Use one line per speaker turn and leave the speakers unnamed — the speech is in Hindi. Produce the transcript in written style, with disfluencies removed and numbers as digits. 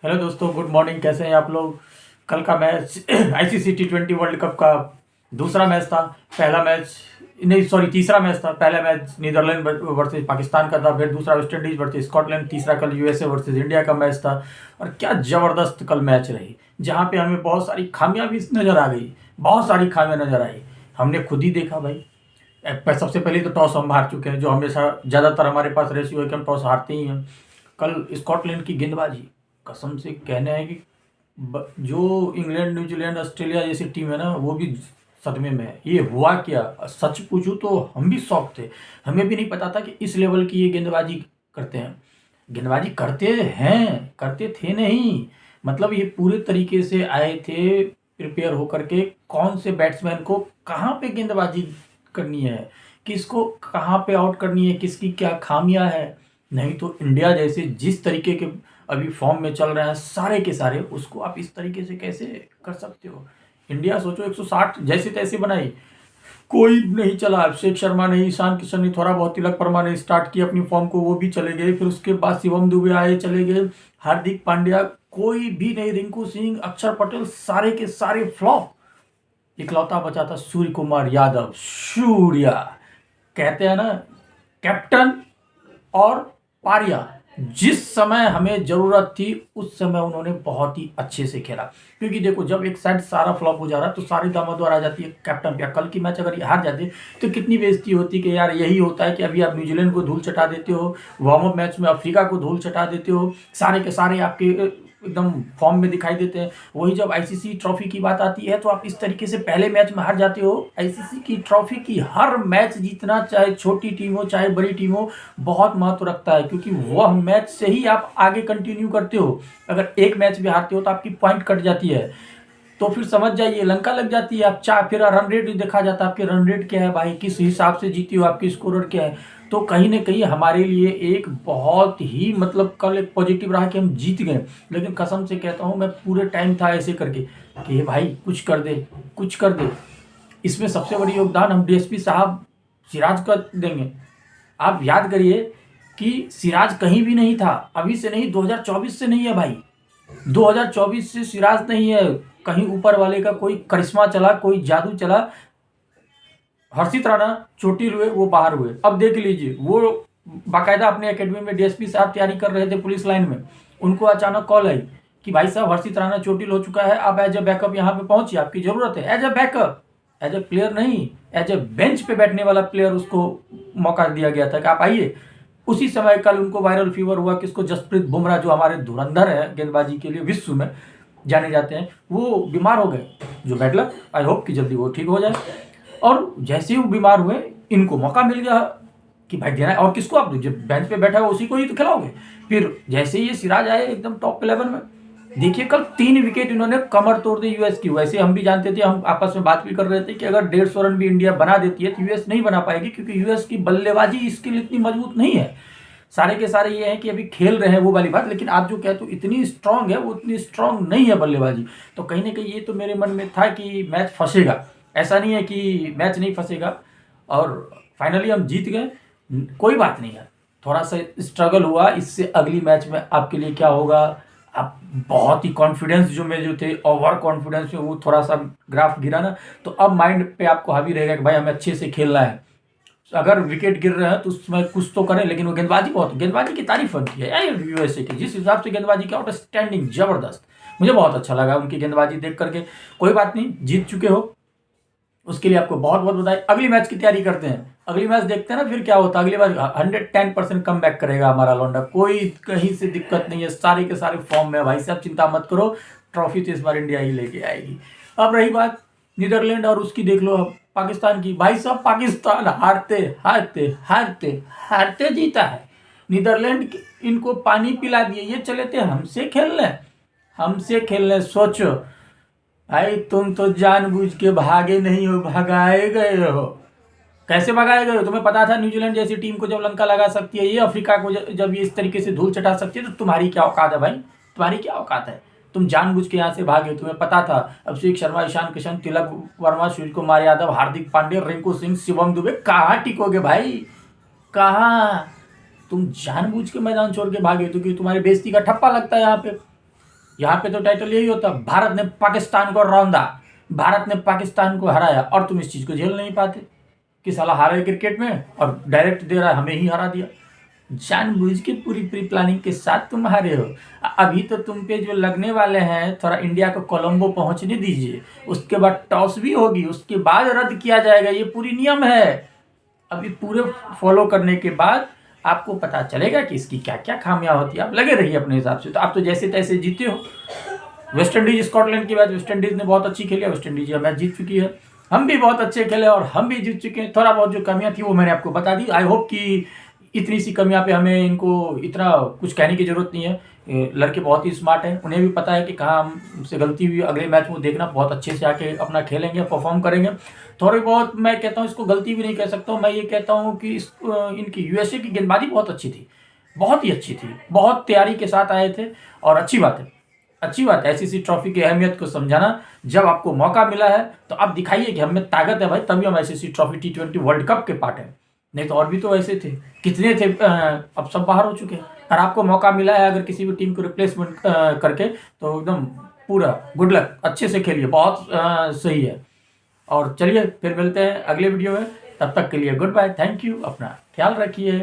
हेलो दोस्तों, गुड मॉर्निंग। कैसे हैं आप लोग? कल का match ICC T20 world cup का दूसरा मैच था। पहला मैच नहीं, सॉरी, तीसरा मैच था। पहला मैच नीदरलैंड वर्सेस पाकिस्तान का था, फिर दूसरा वेस्ट इंडीज वर्सेस स्कॉटलैंड, तीसरा कल यूएसए वर्सेस इंडिया का मैच था। और क्या ज़बरदस्त कल मैच रही, जहाँ पे हमें बहुत सारी खामियां भी नज़र आ गई, बहुत सारी खामियां नज़र आई। हमने खुद ही देखा भाई। सबसे पहले तो टॉस हम हार चुके हैं, जो हमेशा ज़्यादातर हमारे पास रेशियो है कि हम टॉस हारते ही हैं। कल स्कॉटलैंड की गेंदबाजी, कसम से कहना है कि जो इंग्लैंड, न्यूजीलैंड, ऑस्ट्रेलिया जैसी टीम है ना, वो भी सदमे में है। ये हुआ क्या? सच पूछूं तो हम भी शौक थे। हमें भी नहीं पता था कि इस लेवल की ये गेंदबाजी करते हैं। गेंदबाजी करते हैं, करते थे नहीं, मतलब ये पूरे तरीके से आए थे प्रिपेयर होकर के, कौन से बैट्समैन को कहाँ पे गेंदबाजी करनी है, किसको कहाँ पे आउट करनी है, किसकी क्या खामियां है। नहीं तो इंडिया जैसे जिस तरीके के अभी फॉर्म में चल रहे हैं सारे के सारे, उसको आप इस तरीके से कैसे कर सकते हो? इंडिया सोचो 160 जैसे तैसे बनाई, कोई नहीं चला। अभिषेक शर्मा नहीं, ईशान किशन ने, थोड़ा बहुत तिलक वर्मा ने स्टार्ट किया अपनी फॉर्म को, वो भी चले गए। फिर उसके बाद शिवम दुबे आए, चले गए। हार्दिक पांड्या कोई भी नहीं, रिंकू सिंह, अक्षर पटेल, सारे के सारे फ्लॉप। इकलौता बचा था सूर्य कुमार यादव, सूर्या, कहते हैं ना, कैप्टन और पारिया। जिस समय हमें जरूरत थी उस समय उन्होंने बहुत ही अच्छे से खेला। क्योंकि देखो, जब एक साइड सारा फ्लॉप हो जा रहा है तो सारी दामोदर आ जाती है कैप्टन पे। कल की मैच अगर ये हार जाते तो कितनी बेइज्जती होती कि यार यही होता है कि अभी आप न्यूजीलैंड को धूल चटा देते हो, वार्म अप मैच में अफ्रीका को धूल चटा देते हो, सारे के सारे आपके एकदम फॉर्म में दिखाई देते हैं। वही जब आईसीसी ट्रॉफी की बात आती है तो आप इस तरीके से पहले मैच में हार जाते हो। आईसीसी की ट्रॉफी की हर मैच जीतना, चाहे छोटी टीम हो चाहे बड़ी टीम हो, बहुत महत्व रखता है, क्योंकि वह मैच से ही आप आगे कंटिन्यू करते हो। अगर एक मैच भी हारते हो तो आपकी पॉइंट कट जाती है, तो फिर समझ जाइए लंका लग जाती है। आप फिर रन रेट देखा जाता है, आपके रन रेट क्या है भाई, किस हिसाब से जीती हो, आपकी स्कोरर क्या है। तो कहीं ना कहीं हमारे लिए एक बहुत ही, मतलब कल एक पॉजिटिव रहा कि हम जीत गए। लेकिन कसम से कहता हूँ, मैं पूरे टाइम था ऐसे करके कि भाई कुछ कर दे, कुछ कर दे। इसमें सबसे बड़ी योगदान हम डीएसपी साहब सिराज का देंगे। आप याद करिए कि सिराज कहीं भी नहीं था, अभी से नहीं, 2024 से नहीं है भाई। 2024 से सिराज नहीं है, कहीं ऊपर वाले का कोई करिश्मा चला, कोई जादू चला। हर्षित राणा चोटिल हुए, वो बाहर हुए। अब देख लीजिए, वो बाकायदा अपने एकेडमी में डीएसपी साहब तैयारी कर रहे थे पुलिस लाइन में, उनको अचानक कॉल आई कि भाई साहब हर्षित राणा चोटिल हो चुका है, आप एज ए बैकअप यहाँ पे पहुंचिए, आपकी जरूरत है। As a backup, as a player नहीं, एज ए बेंच पे बैठने वाला प्लेयर उसको मौका दिया गया था कि आप आइए। उसी समय कल उनको वायरल फीवर हुआ, किसको, जसप्रीत बुमराह, जो हमारे धुरंधर है गेंदबाजी के लिए विश्व में जाने जाते हैं, वो बीमार हो गए। जो बैड लक, आई होप कि जल्दी वो ठीक हो जाए। और जैसे ही वो बीमार हुए, इनको मौका मिल गया कि भाई देना है, और किसको, आप जो बेंच पे बैठा है उसी को ही तो खिलाओगे। फिर जैसे ही ये सिराज आए एकदम टॉप 11 में, देखिए कल 3 विकेट इन्होंने कमर तोड़ दी यूएस की। वैसे हम भी जानते थे, हम आपस में बात भी कर रहे थे कि अगर 150 रन भी इंडिया बना देती है तो यूएस नहीं बना पाएगी, क्योंकि यूएस की बल्लेबाजी इसके लिए इतनी मजबूत नहीं है। सारे के सारे ये हैं कि अभी खेल रहे हैं वो वाली बात, लेकिन आप जो कहते हो इतनी स्ट्रांग है, वो इतनी स्ट्रांग नहीं है बल्लेबाजी। तो कहीं ना कहीं ये तो मेरे मन में था कि मैच फंसेगा। ऐसा नहीं है कि मैच नहीं फंसेगा, और फाइनली हम जीत गए। कोई बात नहीं है, थोड़ा सा स्ट्रगल हुआ, इससे अगली मैच में आपके लिए क्या होगा। आप बहुत ही कॉन्फिडेंस जो में जो थे, ओवर कॉन्फिडेंस में वो थोड़ा सा ग्राफ गिरा ना, तो अब माइंड पे आपको हावी रहेगा कि भाई हमें अच्छे से खेलना है। अगर विकेट गिर रहे हैं तो उसमें कुछ तो करें, लेकिन वो गेंदबाजी की तारीफ बनती है यार यूएसए की। जिस हिसाब से गेंदबाजी की, आउटस्टैंडिंग, जबरदस्त, मुझे बहुत अच्छा लगा उनकी गेंदबाजी देख करके। कोई बात नहीं, जीत चुके हो, उसके लिए आपको बहुत बहुत बधाई। अगली मैच की तैयारी करते हैं, अगली मैच देखते हैं ना फिर क्या होता है। अगली मैच 110% कम बैक करेगा हमारा लौंडा, कोई कहीं से दिक्कत नहीं है, सारे के सारे फॉर्म में भाई साहब, चिंता मत करो। ट्रॉफी तो इस बार इंडिया ही लेके आएगी। अब रही बात नीदरलैंड और उसकी, देख लो अब पाकिस्तान की। भाई साहब पाकिस्तान हारते हारते हारते हारते जीता है। नीदरलैंड इनको पानी पिला दिए, ये चले थे हमसे खेलने, हमसे खेलने। सोचो भाई, तुम तो जानबूझ के भागे नहीं हो, भगाए गए हो। कैसे भगाए गए हो? तुम्हें पता था न्यूजीलैंड जैसी टीम को जब लंका लगा सकती है, ये अफ्रीका को जब ये इस तरीके से धूल चटा सकती है, तो तुम्हारी क्या औकात है भाई, तुम्हारी क्या औकात है? तुम जानबूझ के यहाँ से भागे, तुम्हें पता था अभिषेक शर्मा, ईशान किशन, तिलक वर्मा, सूर्य कुमार यादव, हार्दिक पांड्या, रिंकू सिंह, शिवम दुबे कहाँ टिकोगे भाई, कहाँ? तुम जानबूझ के मैदान छोड़ के भागे, क्योंकि तुम्हारी बेइज्जती का ठप्पा लगता है यहाँ पे। यहाँ पे तो टाइटल यही होता, भारत ने पाकिस्तान को रौंदा, भारत ने पाकिस्तान को हराया, और तुम इस चीज़ को झेल नहीं पाते कि साला हारे क्रिकेट में और डायरेक्ट दे रहा है हमें ही हरा दिया। जानबूझ के पूरी प्री प्लानिंग के साथ तुम हारे हो। अभी तो तुम पे जो लगने वाले हैं, थोड़ा इंडिया को कोलंबो पहुंचने दीजिए, उसके बाद टॉस भी होगी, उसके बाद रद्द किया जाएगा, ये पूरी नियम है। अभी पूरे फॉलो करने के बाद आपको पता चलेगा कि इसकी क्या क्या खामियां होती है। आप लगे रहिए अपने हिसाब से। तो आप तो जैसे तैसे जीते हो। वेस्ट इंडीज स्कॉटलैंड की बात, वेस्ट इंडीज ने बहुत अच्छी खेली, वेस्ट इंडीज मैच जीत चुकी है। हम भी बहुत अच्छे खेले और हम भी जीत चुके हैं। थोड़ा बहुत जो कमियां थी वो मैंने आपको बता दी। आई होप कि इतनी सी कमियां पे हमें इनको इतना कुछ कहने की जरूरत नहीं है। लड़के बहुत ही स्मार्ट हैं, उन्हें भी पता है कि कहाँ हमसे गलती हुई। अगले मैच में देखना, बहुत अच्छे से आके अपना खेलेंगे, परफॉर्म करेंगे। थोड़ी बहुत मैं कहता हूँ, इसको गलती भी नहीं कह सकता हूँ, मैं ये कहता हूँ कि इनकी यूएसए की गेंदबाजी बहुत अच्छी थी, बहुत ही अच्छी थी, बहुत तैयारी के साथ आए थे। और अच्छी बात है, अच्छी बात है आईसीसी ट्रॉफी की अहमियत को समझाना। जब आपको मौका मिला है तो आप दिखाइए कि हमें ताकत है भाई, तभी हम ICC trophy T20 world cup के पार्ट हैं। नहीं तो और भी तो ऐसे थे, कितने थे, अब सब बाहर हो चुके हैं। और आपको मौका मिला है अगर किसी भी टीम को रिप्लेसमेंट करके, तो एकदम पूरा गुड लक, अच्छे से खेलिए, बहुत सही है। और चलिए फिर मिलते हैं अगले वीडियो में, तब तक के लिए गुड बाय, थैंक यू, अपना ख्याल रखिए।